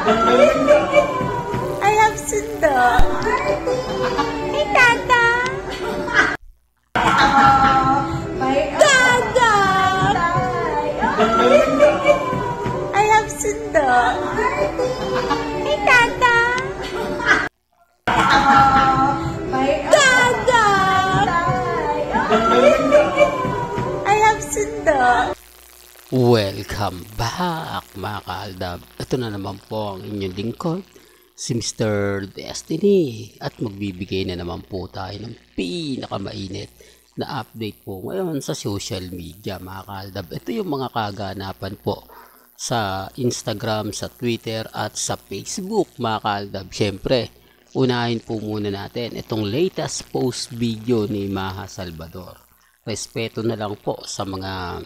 I have sundo. Hey, Tata. Gaga. I have sundo. Hey, Tata. Gaga. I have sundo. Welcome back mga kaaldab. Ito na naman po ang inyong lingkod, si Mr. Destiny. At magbibigay na naman po tayo ng pinakamainit na update po ngayon sa social media mga kaaldab. Ito yung mga kaganapan po sa Instagram, sa Twitter at sa Facebook mga kaaldab. Siyempre, unahin po muna natin itong latest post video ni Maha Salvador. Respeto na lang po sa mga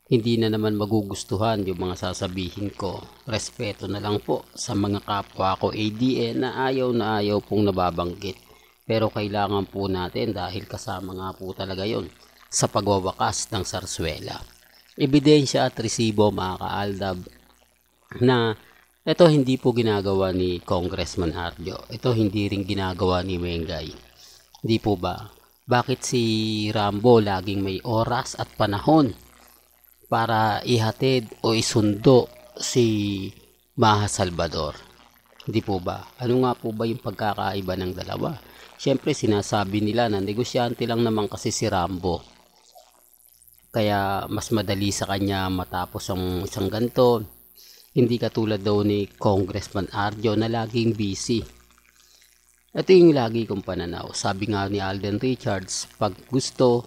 hindi na naman magugustuhan yung mga sasabihin ko. Respeto na lang po sa mga kapwa ko ADN na ayaw pong nababanggit. Pero kailangan po natin dahil kasama nga po talaga yon sa pagwawakas ng Sarsuela. Ebidensya at resibo mga kaaldab na ito hindi po ginagawa ni Congressman Arjo. Ito hindi rin ginagawa ni Mengay. Hindi po ba? Bakit si Rambo laging may oras at panahon para ihatid o isundo si Maha Salvador? Hindi po ba? Ano nga po ba yung pagkakaiba ng dalawa? Siyempre sinasabi nila na negosyante lang naman kasi si Rambo. Kaya mas madali sa kanya matapos ang isang ganito. Hindi katulad daw ni Congressman Arjo na laging busy. Ito yung lagi kong pananaw. Sabi nga ni Alden Richards, pag gusto,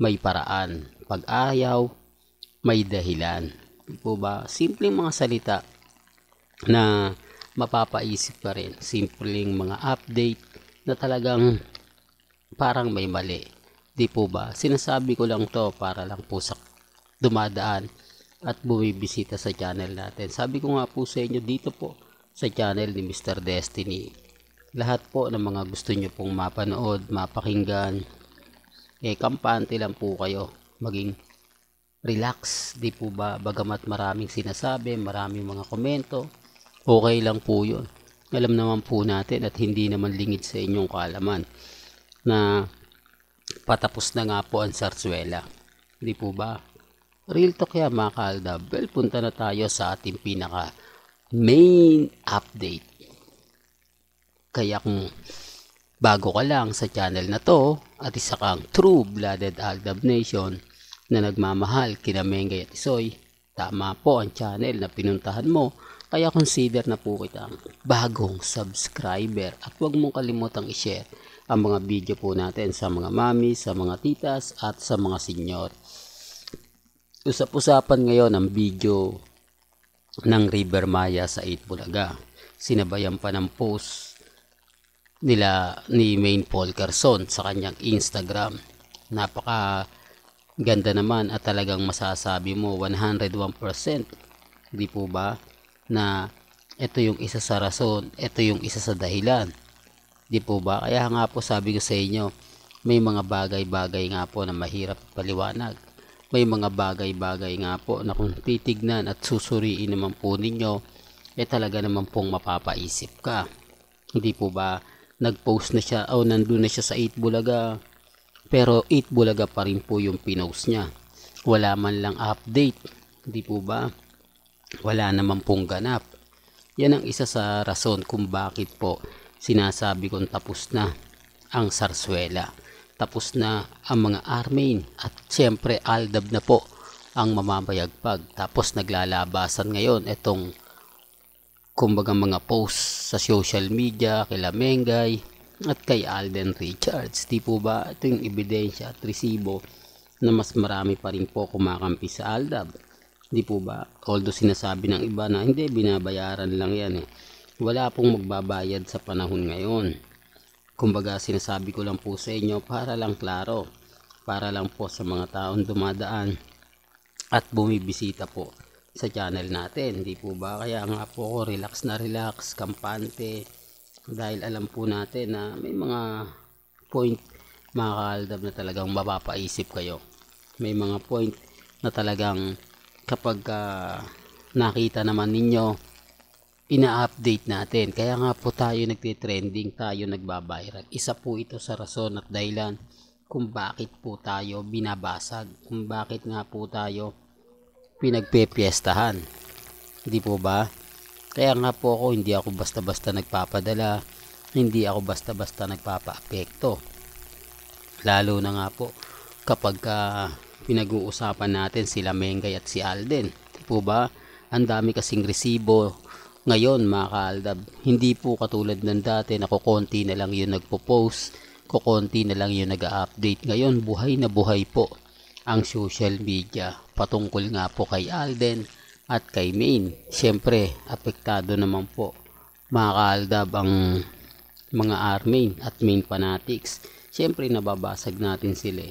may paraan. Pag ayaw, may dahilan. Di po ba? Simpleng mga salita na mapapaisip pa rin. Simpleng mga update na talagang parang may mali. Di po ba? Sinasabi ko lang to para lang po sa dumadaan at bumibisita sa channel natin. Sabi ko nga po sa inyo dito po sa channel ni Mr. Destiny. Lahat po ng mga gusto nyo pong mapanood, mapakinggan, kampante lang po kayo. Maging relax, di po ba? Bagamat maraming sinasabi, maraming mga komento, okay lang po yun. Alam naman po natin at hindi naman lingid sa inyong kaalaman na patapos na nga po ang Sarsuela. Di po ba? Real talk yan mga kaaldab. Well, punta na tayo sa ating pinaka main update. Kaya kung bago ka lang sa channel na to at isa kang true-blooded Aldab Nation na nagmamahal kina Mengay at Isoy, tama po ang channel na pinuntahan mo. Kaya consider na po kitang bagong subscriber at huwag mong kalimutang i-share ang mga video po natin sa mga mami, sa mga titas at sa mga senyor. Usap-usapan ngayon ang video ng River Maya sa 8 Bulaga. Sinabayan pa ng post nila ni Maine Paul Carson sa kanyang Instagram. Napaka ganda naman at talagang masasabi mo 101%. Di po ba? Na ito yung isa sa rason, ito yung isa sa dahilan. Di po ba? Kaya nga po sabi ko sa inyo, may mga bagay-bagay nga po na mahirap paliwanag. May mga bagay-bagay nga po na kung titignan at susuriin naman po ninyo, talaga naman pong mapapaisip ka. Hindi po ba? Nag-post na siya o nandun na siya sa 8 Bulaga, pero 8 Bulaga pa rin po yung pinost niya. Wala man lang update. Hindi po ba? Wala naman pong ganap. Yan ang isa sa rason kung bakit po sinasabi kong tapos na ang Sarsuela. Tapos na ang mga Armain at siyempre Aldab na po ang mamamayagpag. Tapos naglalabasan ngayon itong kumbaga mga posts sa social media kila Mengay at kay Alden Richards. Di po ba? Ito yung ebidensya at resibo na mas marami pa rin po kumakampi sa Aldab. Di po ba? Although sinasabi ng iba na hindi, binabayaran lang yan Wala pong magbabayad sa panahon ngayon. Kumbaga sinasabi ko lang po sa inyo para lang klaro. Para lang po sa mga taong dumadaan at bumibisita po sa channel natin. Di po ba? Kaya nga po ako relax na relax, kampante. Dahil alam po natin na may mga point mga kaaldab na talagang mapapaisip kayo. May mga point na talagang kapag nakita naman ninyo ina-update natin. Kaya nga po tayo nagtitrending, tayo nagbabiral. Isa po ito sa rason at dahilan kung bakit po tayo binabasag, kung bakit nga po tayo pinagpepiestahan. Hindi po ba? Kaya nga po ako, hindi ako basta-basta nagpapadala, hindi ako basta-basta nagpapa-apekto. Lalo na nga po kapag pinag-uusapan natin sila Mengay at si Alden. Hindi po ba? Ang dami kasing resibo ngayon mga kaaldab. Hindi po katulad ng dati na kukonti na lang yung nagpo-post, kukonti na lang yung nag-update. Ngayon buhay na buhay po ang social media patungkol nga po kay Alden at kay Main. Siyempre apektado naman po mga kaaldab ang mga Armain at Main fanatics. Siyempre nababasag natin sila.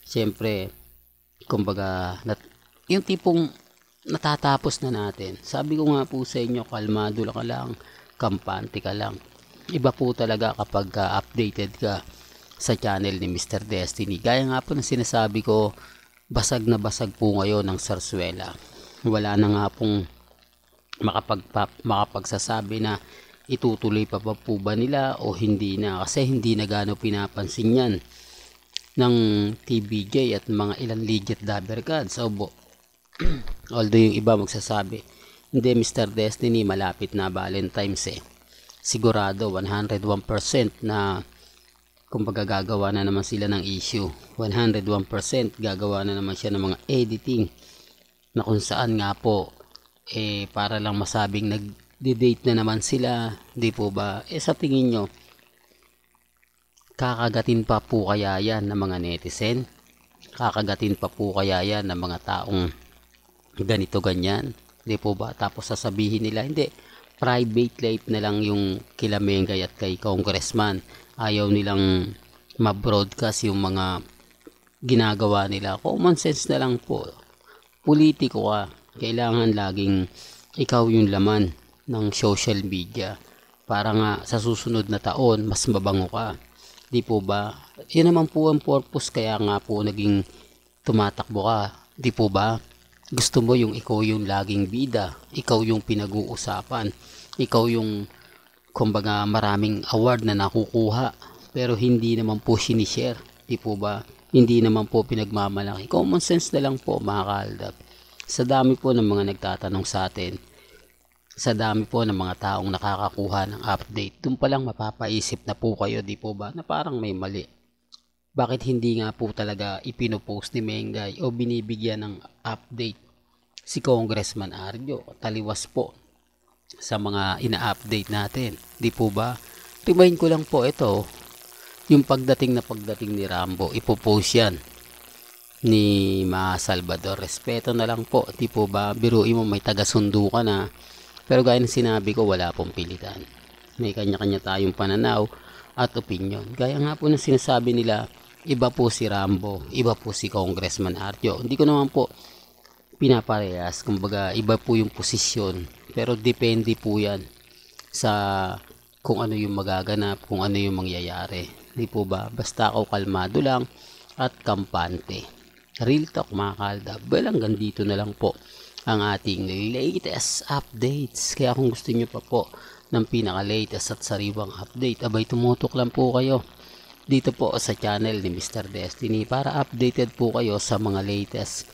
Siyempre kumbaga yung tipong natatapos na natin. Sabi ko nga po sa inyo, kalmado ka lang, kampante ka lang. Iba po talaga kapag updated ka sa channel ni Mr. Destiny. Gaya nga po ng sinasabi ko, basag na basag po ngayon ang Sarsuela. Wala na nga pong makapagsasabi na itutuloy pa po ba nila o hindi na. Kasi hindi na gano'ng pinapansin yan ng TBJ at mga ilang legit dabber gods. Although yung iba magsasabi, hindi Mr. Destiny, malapit na Valentine's Sigurado 101% na kumbaga gagawa na naman sila ng issue. 101% gagawa na naman siya ng mga editing na kung saan nga po para lang masabing nag-date na naman sila. Di po ba? Sa tingin nyo, kakagatin pa po kaya yan ng mga netizen? Kakagatin pa po kaya yan ng mga taong ganito ganyan? Di po ba? Tapos sasabihin nila, hindi, private life na lang yung kila Mengay at kay Congressman. Ayaw nilang ma-broadcast yung mga ginagawa nila. Common sense na lang po. Politiko ka, kailangan laging ikaw yung laman ng social media para nga sa susunod na taon mas mabango ka. Di po ba? Yan naman po ang purpose, kaya nga po naging tumatakbo ka. Di po ba? Gusto mo yung ikaw yung laging bida, ikaw yung pinag-uusapan, ikaw yung kumbaga maraming award na nakukuha, pero hindi naman po sinishare. Di po ba? Hindi naman po pinagmamalaki. Common sense na lang po mga kaaldab. Sa dami po ng mga nagtatanong sa atin, sa dami po ng mga taong nakakakuha ng update, dun pa lang mapapaisip na po kayo, di po ba, na parang may mali. Bakit hindi nga po talaga ipinopost ni Mengay o binibigyan ng update si Congressman Arjo? Taliwas po sa mga ina-update natin, di po ba? Remind ko lang po ito, yung pagdating ni Rambo, ipopost yan ni Ma Salvador. Respeto na lang po, di po ba? Biruin mo may taga-sundo ka na, pero gaya ng sinabi ko, wala pong pilitan. May kanya-kanya tayong pananaw at opinion. Gaya nga po ng sinasabi nila, iba po si Rambo, iba po si Congressman Arjo. Hindi ko naman po pinaparehas, kumbaga iba po yung posisyon, pero depende po yan sa kung ano yung magaganap, kung ano yung mangyayari. Di po ba? Basta ako kalmado lang at kampante. Real talk mga kaaldab. Well, hanggang dito na lang po ang ating latest updates. Kaya kung gusto nyo pa po ng pinaka-latest at sariwang update, abay tumutok lang po kayo dito po sa channel ni Mr. Destiny para updated po kayo sa mga latest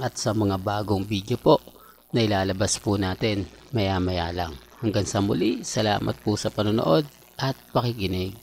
at sa mga bagong video po na ilalabas po natin maya-maya lang. Hanggang sa muli, salamat po sa panonood at pakikinig.